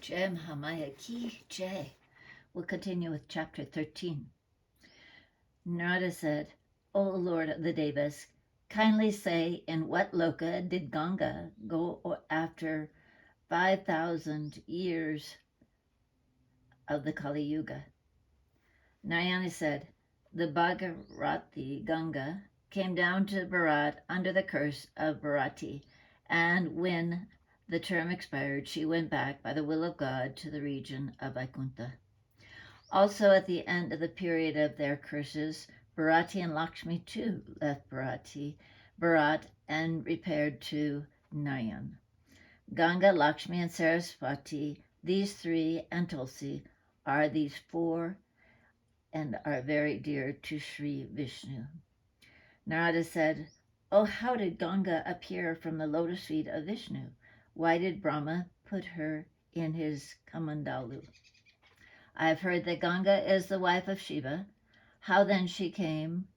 Jai Mahamaya Ki Jai. We'll continue with chapter 13. Narada said, O Lord of the Devas, kindly say in what loka did Ganga go after 5,000 years of the Kali Yuga? Narayana said, the Bhagirati Ganga came down to Bharat under the curse of Bharati, and when the term expired, she went back by the will of God to the region of Vaikuntha. Also, at the end of the period of their curses, Bharati and Lakshmi too left Bharat and repaired to Nayan. Ganga, Lakshmi, and Saraswati, these three, and Tulsi, are these four and are very dear to Sri Vishnu. Narada said, Oh, how did Ganga appear from the lotus feet of Vishnu? Why did Brahma put her in his kamandalu? I have heard that Ganga is the wife of Shiva. How then she came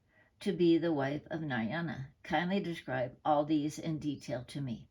to be the wife of Narayana? Kindly describe all these in detail to me.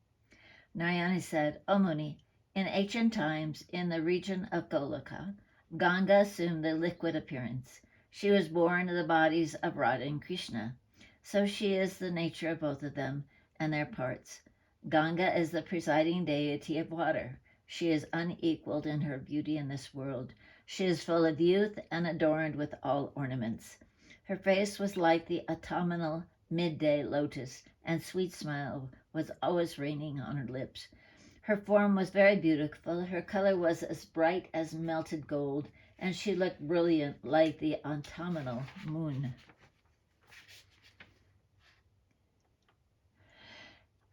Narayana said, O Muni, in ancient times in the region of Golaka, Ganga assumed the liquid appearance. She was born of the bodies of Radha and Krishna. So she is the nature of both of them and their parts. Ganga is the presiding deity of water. She is unequaled in her beauty in this world. She is full of youth and adorned with all ornaments. Her face was like the autumnal midday lotus, and sweet smile was always raining on her lips. Her form was very beautiful. Her color was as bright as melted gold, and she looked brilliant like the autumnal moon.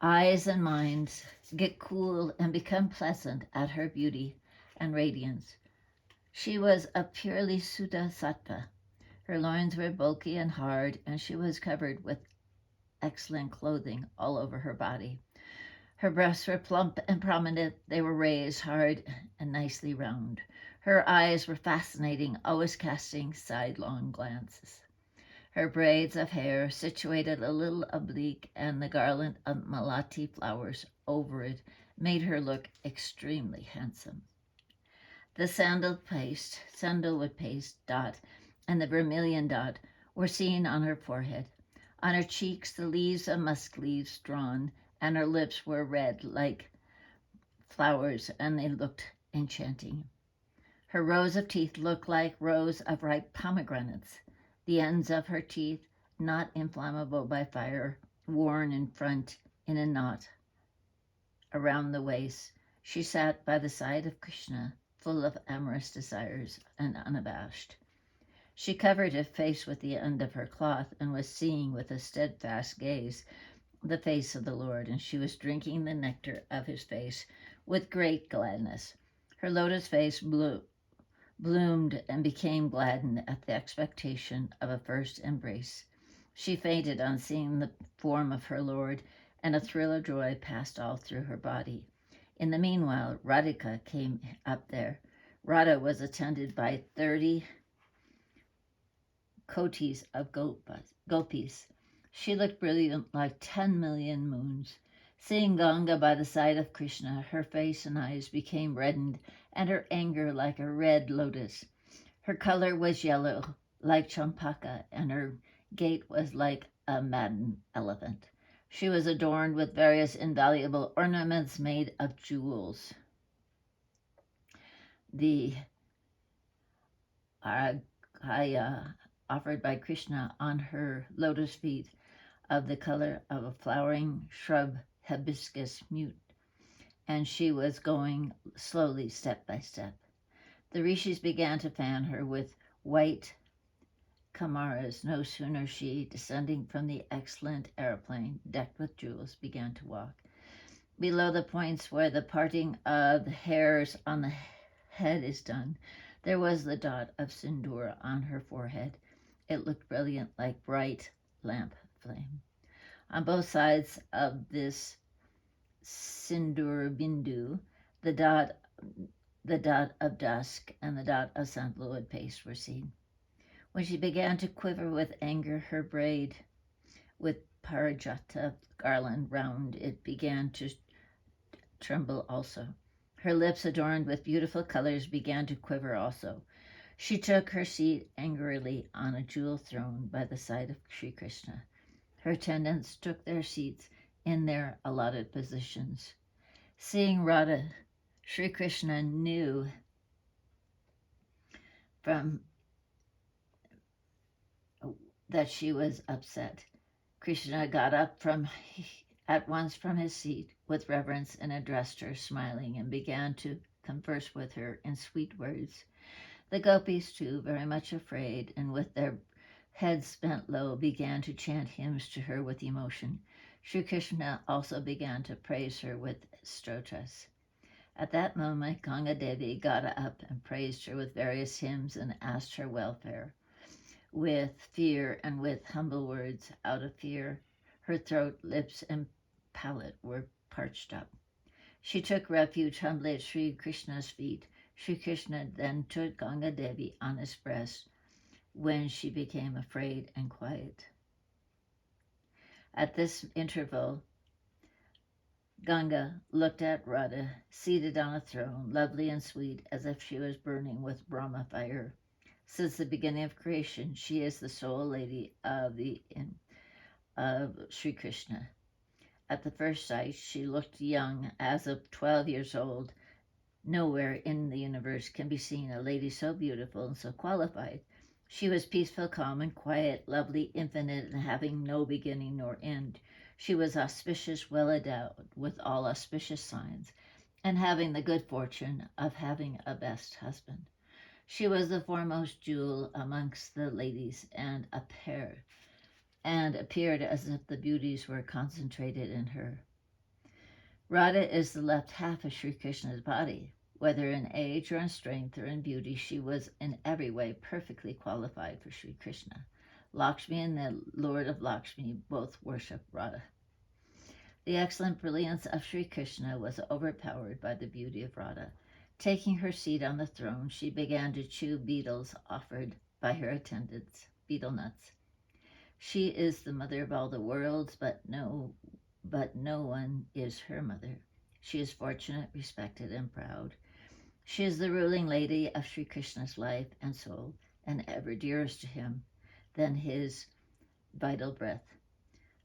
Eyes and minds get cool and become pleasant at her beauty and radiance. She was a purely Sudha Sattva. Her loins were bulky and hard, and she was covered with excellent clothing all over her body. Her breasts were plump and prominent. They were raised hard and nicely round. Her eyes were fascinating, always casting sidelong glances. Her braids of hair, situated a little oblique, and the garland of malati flowers over it, made her look extremely handsome. The sandalwood paste dot, and the vermilion dot were seen on her forehead. On her cheeks, the leaves of musk leaves drawn, and her lips were red like flowers, and they looked enchanting. Her rows of teeth looked like rows of ripe pomegranates. The ends of her teeth, not inflammable by fire, worn in front in a knot around the waist. She sat by the side of Krishna, full of amorous desires and unabashed. She covered her face with the end of her cloth and was seeing with a steadfast gaze the face of the Lord, and she was drinking the nectar of his face with great gladness. Her lotus face bloomed and became gladdened at the expectation of a first embrace. She fainted on seeing the form of her Lord, and a thrill of joy passed all through her body. In the meanwhile, Radhika came up there. Radha was attended by 30 kotis of gopis. She looked brilliant like 10 million moons. Seeing Ganga by the side of Krishna, her face and eyes became reddened, and her anger like a red lotus. Her color was yellow like champaka, and her gait was like a maddened elephant. She was adorned with various invaluable ornaments made of jewels. The arghaya offered by Krishna on her lotus feet of the color of a flowering shrub hibiscus mute, and she was going slowly step by step. The rishis began to fan her with white kamaras. No sooner she, descending from the excellent aeroplane decked with jewels, began to walk. Below the points where the parting of the hairs on the head is done, there was the dot of sindoor on her forehead. It looked brilliant like bright lamp flame. On both sides of this sindoor bindu, the dot of dusk and the dot of sandalwood paste were seen. When she began to quiver with anger, her braid with parijata garland round it began to tremble also. Her lips, adorned with beautiful colors, began to quiver also. She took her seat angrily on a jewel throne by the side of Sri Krishna. Her attendants took their seats in their allotted positions. Seeing Radha, Sri Krishna knew from that she was upset. Krishna got up at once from his seat with reverence and addressed her, smiling, and began to converse with her in sweet words. The gopis, too, very much afraid, and with their heads bent low, began to chant hymns to her with emotion. Sri Krishna also began to praise her with stotras. At that moment, Ganga Devi got up and praised her with various hymns and asked her welfare. With fear and with humble words, out of fear, her throat, lips, and palate were parched up. She took refuge humbly at Sri Krishna's feet. Sri Krishna then took Ganga Devi on his breast when she became afraid and quiet. At this interval, Ganga looked at Radha, seated on a throne, lovely and sweet, as if she was burning with Brahma fire. Since the beginning of creation, she is the sole lady of Sri Krishna. At the first sight, she looked young, as of 12 years old. Nowhere in the universe can be seen a lady so beautiful and so qualified. She was peaceful, calm, and quiet, lovely, infinite, and having no beginning nor end. She was auspicious, well endowed with all auspicious signs, and having the good fortune of having a best husband. She was the foremost jewel amongst the ladies, and appeared as if the beauties were concentrated in her. Radha is the left half of Sri Krishna's body. Whether in age or in strength or in beauty, she was in every way perfectly qualified for Sri Krishna. Lakshmi and the Lord of Lakshmi both worship Radha. The excellent brilliance of Sri Krishna was overpowered by the beauty of Radha. Taking her seat on the throne, she began to chew beetles offered by her attendants, betel nuts. She is the mother of all the worlds, but no one is her mother. She is fortunate, respected, and proud. She is the ruling lady of Sri Krishna's life and soul, and ever dearest to him than his vital breath.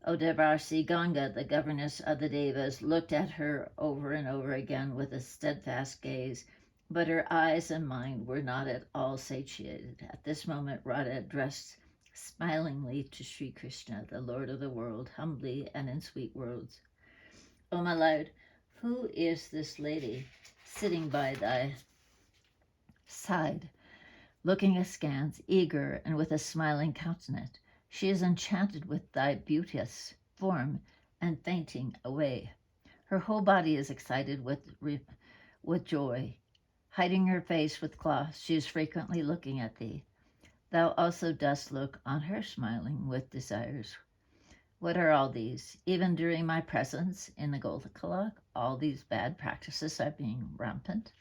O Devarsi, Ganga, the governess of the Devas, looked at her over and over again with a steadfast gaze, but her eyes and mind were not at all satiated. At this moment, Radha addressed smilingly to Sri Krishna, the Lord of the world, humbly and in sweet words. O my Lord, who is this lady sitting by thy side, looking askance, eager, and with a smiling countenance? She is enchanted with thy beauteous form and fainting away. Her whole body is excited with joy. Hiding her face with cloth, she is frequently looking at thee. Thou also dost look on her, smiling with desires. What are all these? Even during my presence in the Golokala, all these bad practices are being rampant.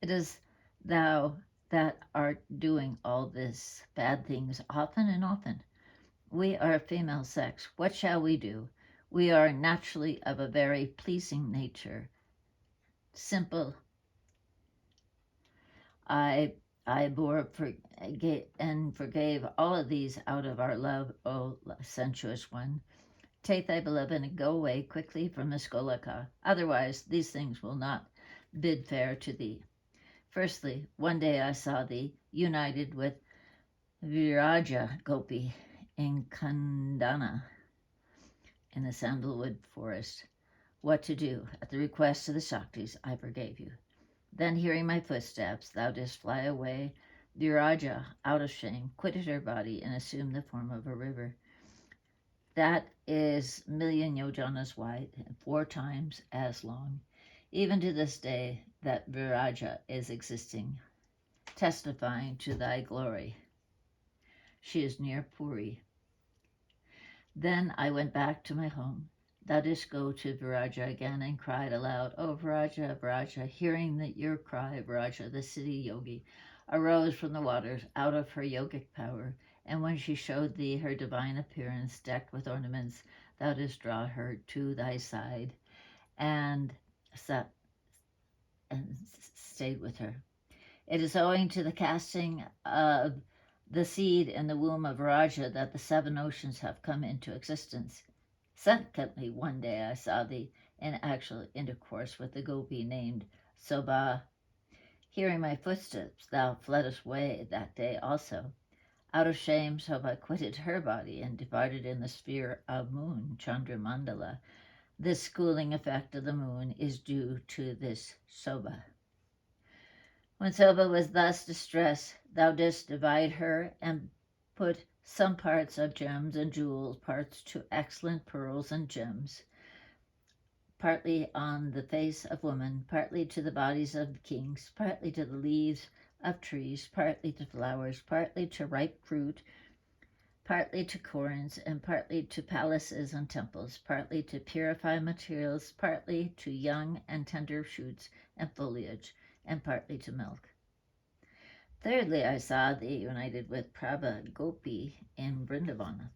It is thou that art doing all this bad things often and often. We are a female sex. What shall we do? We are naturally of a very pleasing nature. Simple. I bore and forgave all of these out of our love, O sensuous one. Take thy beloved and go away quickly from this Golaka. Otherwise, these things will not bid fair to thee. Firstly, one day I saw thee united with Viraja Gopi in Kandana in the sandalwood forest. What to do? At the request of the Shaktis, I forgave you. Then, hearing my footsteps, thou didst fly away. Viraja, out of shame, quitted her body and assumed the form of a river. That is 1,000,000 yojanas wide and 4 times as long. Even to this day, that Viraja is existing, testifying to thy glory. She is near Puri. Then I went back to my home. Thou didst go to Viraja again and cried aloud, O Viraja, Viraja. Hearing that your cry, Viraja, the city yogi, arose from the waters out of her yogic power, and when she showed thee her divine appearance decked with ornaments, thou didst draw her to thy side and and stayed with her. It is owing to the casting of the seed in the womb of Raja that the 7 oceans have come into existence. Secondly, one day I saw thee in actual intercourse with a gopi named Sobha. Hearing my footsteps, thou fleddest away that day also. Out of shame, Sobha quitted her body and departed in the sphere of moon, Chandramandala. This schooling effect of the moon is due to this Sobha. When Sobha was thus distressed, thou didst divide her and put some parts of gems and jewels, parts to excellent pearls and gems, partly on the face of women, partly to the bodies of kings, partly to the leaves of trees, partly to flowers, partly to ripe fruit, partly to corns, and partly to palaces and temples, partly to purify materials, partly to young and tender shoots and foliage, and partly to milk. Thirdly, I saw thee united with Prabha Gopi in Vrindavana.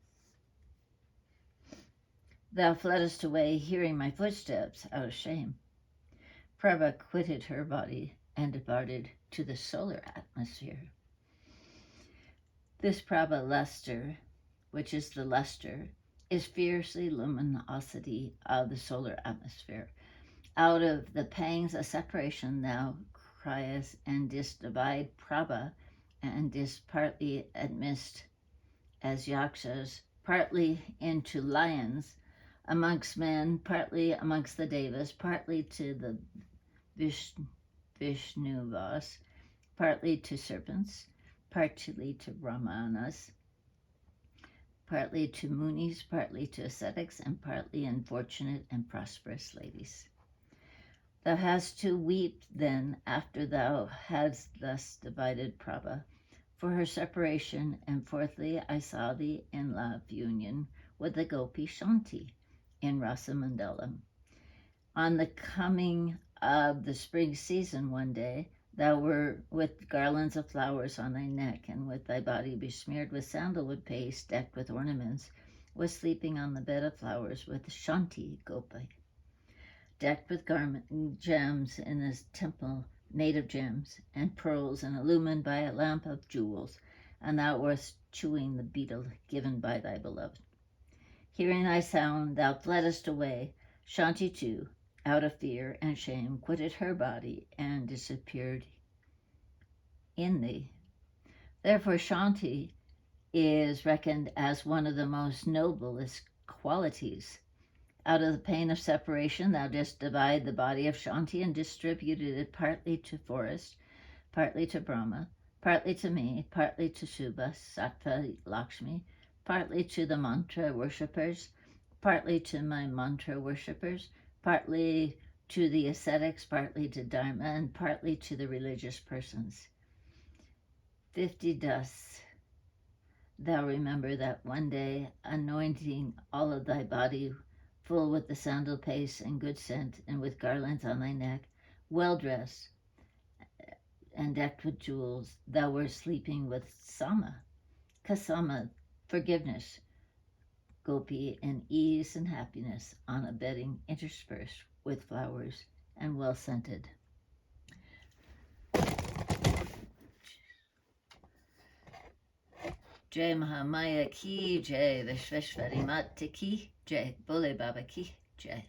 Thou fleddest away, hearing my footsteps, out of shame. Prabha quitted her body and departed to the solar atmosphere. This Prabha luster, which is the luster, is fiercely luminosity of the solar atmosphere. Out of the pangs of separation thou criest and didst divide Prabha, and didst partly admit as yakshas, partly into lions amongst men, partly amongst the devas, partly to the Vishnuvas, partly to serpents, partly to Brahmanas, partly to munis, partly to ascetics, and partly unfortunate and prosperous ladies. Thou hast to weep then after thou hadst thus divided Prabha for her separation, and fourthly I saw thee in love union with the Gopi Shanti in Rasamandalam. On the coming of the spring season one day, thou wert with garlands of flowers on thy neck, and with thy body besmeared with sandalwood paste, decked with ornaments, was sleeping on the bed of flowers with Shanti Gopi, decked with gems in this temple made of gems and pearls, and illumined by a lamp of jewels, and thou wast chewing the betel given by thy beloved. Hearing thy sound, thou fleddest away. Shanti too, out of fear and shame, quitted her body and disappeared in thee. Therefore Shanti is reckoned as one of the most noblest qualities. Out of the pain of separation thou didst divide the body of Shanti and distributed it partly to forest, partly to Brahma, partly to me, partly to Subha, Sattva, Lakshmi, partly to the mantra worshippers, partly to my mantra worshippers, partly to the ascetics, partly to Dharma, and partly to the religious persons. 50 dosts. Thou remember that one day, anointing all of thy body full with the sandal paste and good scent, and with garlands on thy neck, well dressed and decked with jewels, thou wert sleeping with Sama, Kasama, forgiveness, Gopi, in ease and happiness, on a bedding interspersed with flowers and well scented. Jai Mahamaya ki jai, Vishveshwari Mata ki jai, Bole Baba ki jai.